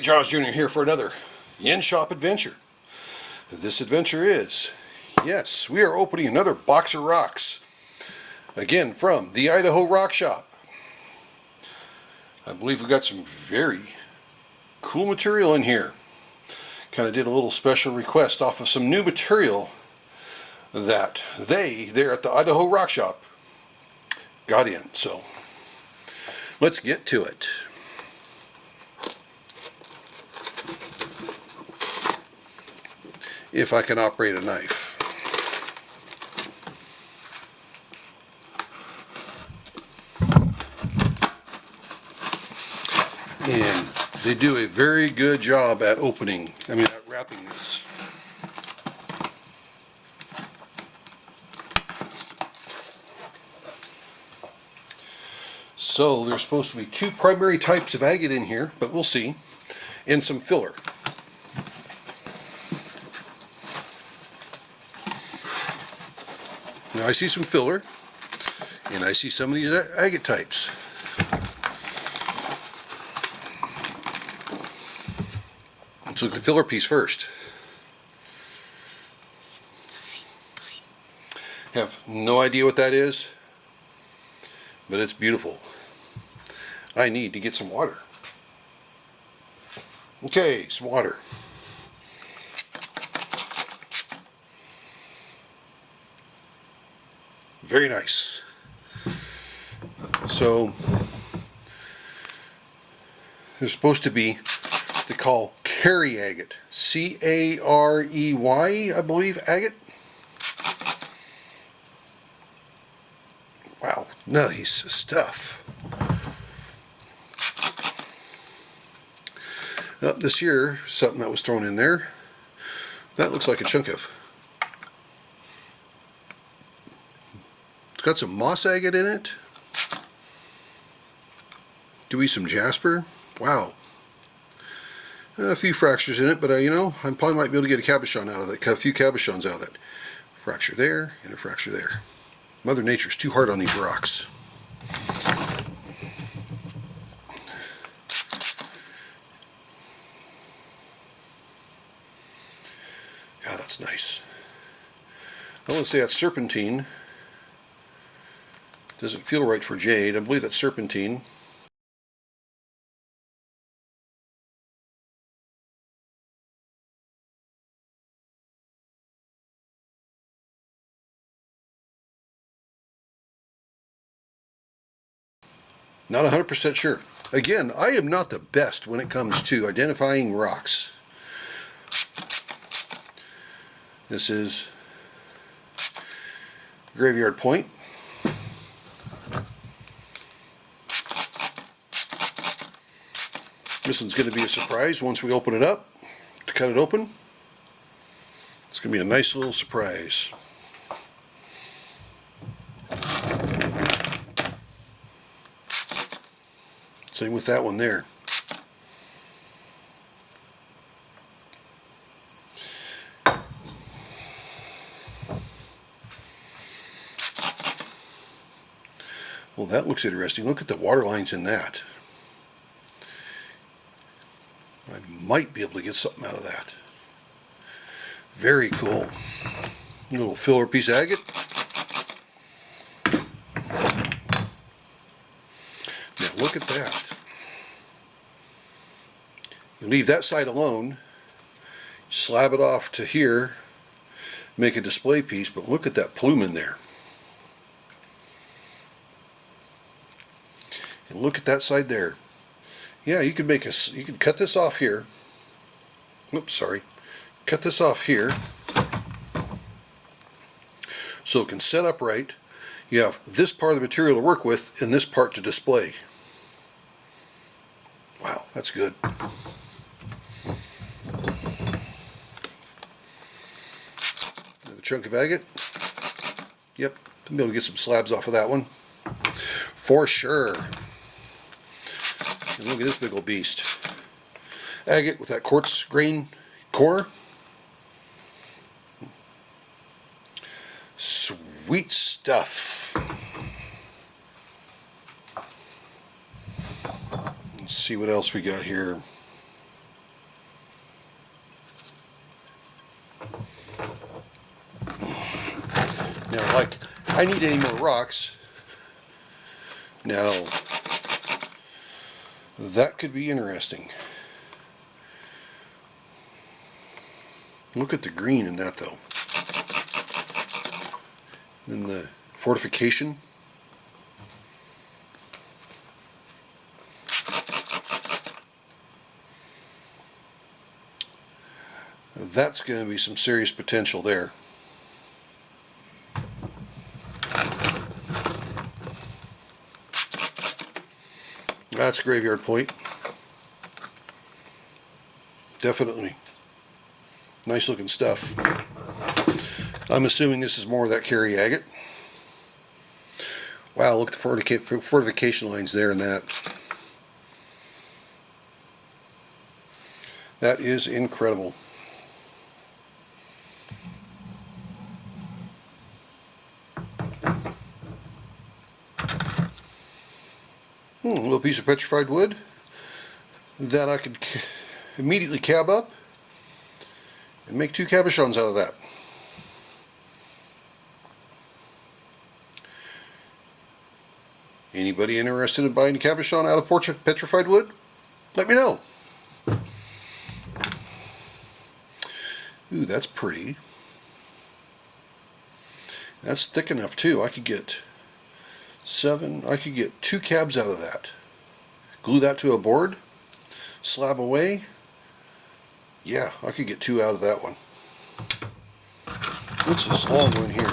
Jaws Jr. here for another in-shop adventure. This adventure is, yes, we are opening another box of rocks. Again, from the Idaho Rock Shop. I believe we got some very cool material in here. Kind of did a little special request off of some new material that they, there at the Idaho Rock Shop, got in. So, let's get to it. If I can operate a knife. And they do a very good job at at wrapping this. So there's supposed to be two primary types of agate in here, but we'll see, and some filler. Now I see some filler, and I see some of these agate types. Let's look at the filler piece first. Have no idea what that is, but it's beautiful. I need to get some water. Okay, some water. Very nice. So there's supposed to be what they call carey agate. C-A-R-E-Y, I believe, agate. Wow, nice stuff. This here, something that was thrown in there. That looks like a chunk of. It's got some moss agate in it. Do we some Jasper? Wow. A few fractures in it, but I probably might be able to get a cabochon out of that. A few cabochons out of that. Fracture there and a fracture there. Mother Nature's too hard on these rocks. God, that's nice. I want to say that's serpentine. Doesn't feel right for jade. I believe that's serpentine. Not 100% sure. Again, I am not the best when it comes to identifying rocks. This is Graveyard Point. This one's going to be a surprise once we open it up. To cut it open, it's going to be a nice little surprise. Same with that one there. Well, that looks interesting. Look at the water lines in that. I might be able to get something out of that. Very cool. A little filler piece of agate. Now look at that. You leave that side alone, slab it off to here, make a display piece, but look at that plume in there. And look at that side there. Yeah, you could cut this off here. Oops, sorry. Cut this off here so it can set up right. You have this part of the material to work with and this part to display. Wow, that's good. Another chunk of agate. Yep, I'll be able to get some slabs off of that one. For sure. And look at this big old beast. Agate with that quartz grain core. Sweet stuff. Let's see what else we got here. Now, like, I need any more rocks. Now, that could be interesting. Look at the green in that, though. And the fortification. That's going to be some serious potential there. That's graveyard point. Definitely. Nice looking stuff. I'm assuming this is more of that carry agate. Wow, look at the fortification lines there and that. That is incredible. A little piece of petrified wood that I could immediately cab up and make 2 cabochons out of that. Anybody interested in buying a cabochon out of petrified wood? Let me know. Ooh, that's pretty. That's thick enough too. I could get 2 cabs out of that. Glue that to a board, slab away. Yeah, I could get 2 out of that one. What's this long one here?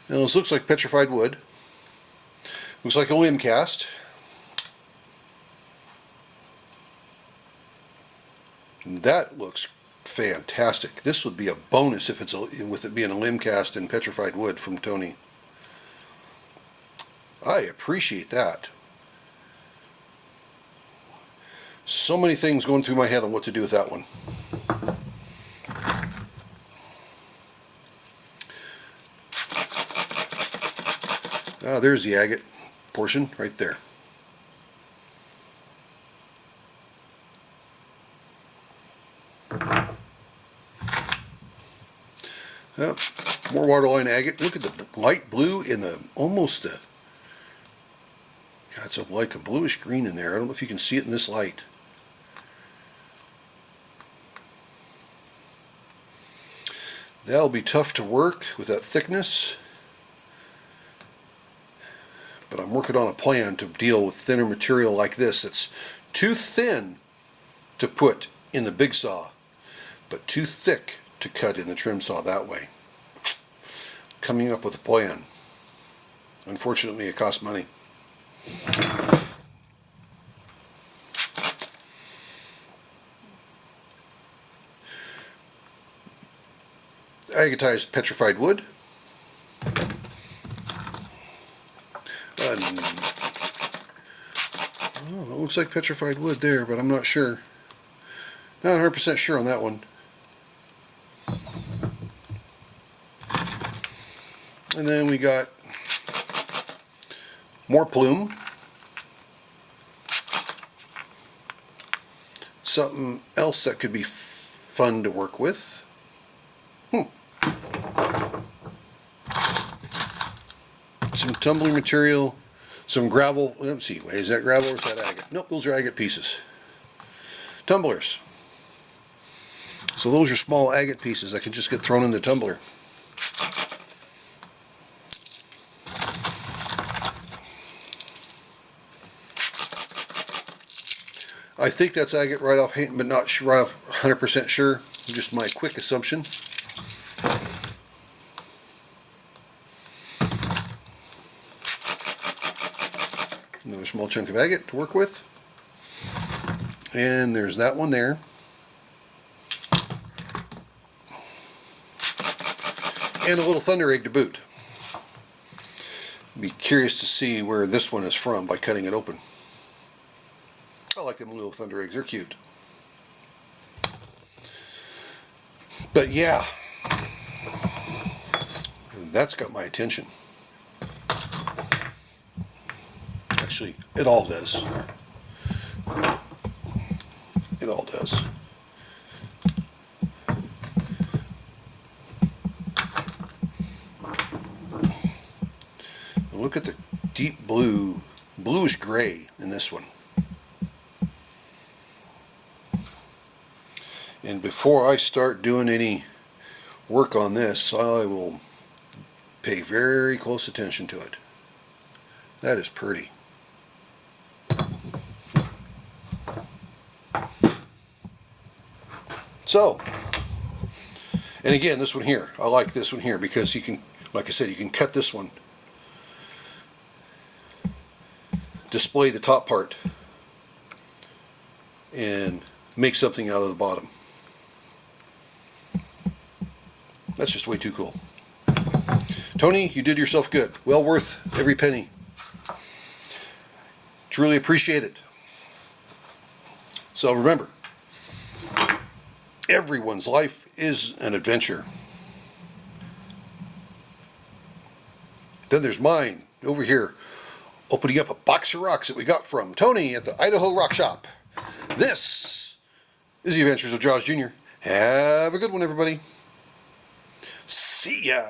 Now this looks like petrified wood. Looks like a limb cast. That looks fantastic. This would be a bonus if with it being a limb cast and petrified wood from Tony. I appreciate that. So many things going through my head on what to do with that one. Ah, there's the agate portion right there. Yep, more waterline agate. Look at the light blue in the almost the. God, it's like a bluish green in there. I don't know if you can see it in this light. That'll be tough to work with that thickness, but I'm working on a plan to deal with thinner material like this. It's too thin to put in the big saw, but too thick to cut in the trim saw that way. Coming up with a plan. Unfortunately, it costs money. Agatized petrified wood. Oh, it looks like petrified wood there, but I'm not sure. Not 100% sure on that one. And then we got more plume. Something else that could be fun to work with. Some tumbling material, some gravel. Let's see, wait, is that gravel or is that agate? Nope, those are agate pieces. Tumblers. So those are small agate pieces that can just get thrown in the tumbler. I think that's agate right off hand, but not right off 100% sure. Just my quick assumption. Another small chunk of agate to work with. And there's that one there. And a little thunder egg to boot. Be curious to see where this one is from by cutting it open. I like them little thunder eggs, they're cute. But yeah, that's got my attention. Actually, it all does. It all does. look at the deep blue, bluish gray in this one. And before I start doing any work on this, I will pay very close attention to it. That is pretty. So, and again, this one here, I like this one here because you can, like I said, you can cut this one, display the top part, and make something out of the bottom. That's just way too cool. Tony, you did yourself good. Well worth every penny. Truly appreciate it. So remember, everyone's life is an adventure. Then there's mine over here, opening up a box of rocks that we got from Tony at the Idaho Rock Shop. This is the Adventures of Jaws Jr. Have a good one, everybody. See ya.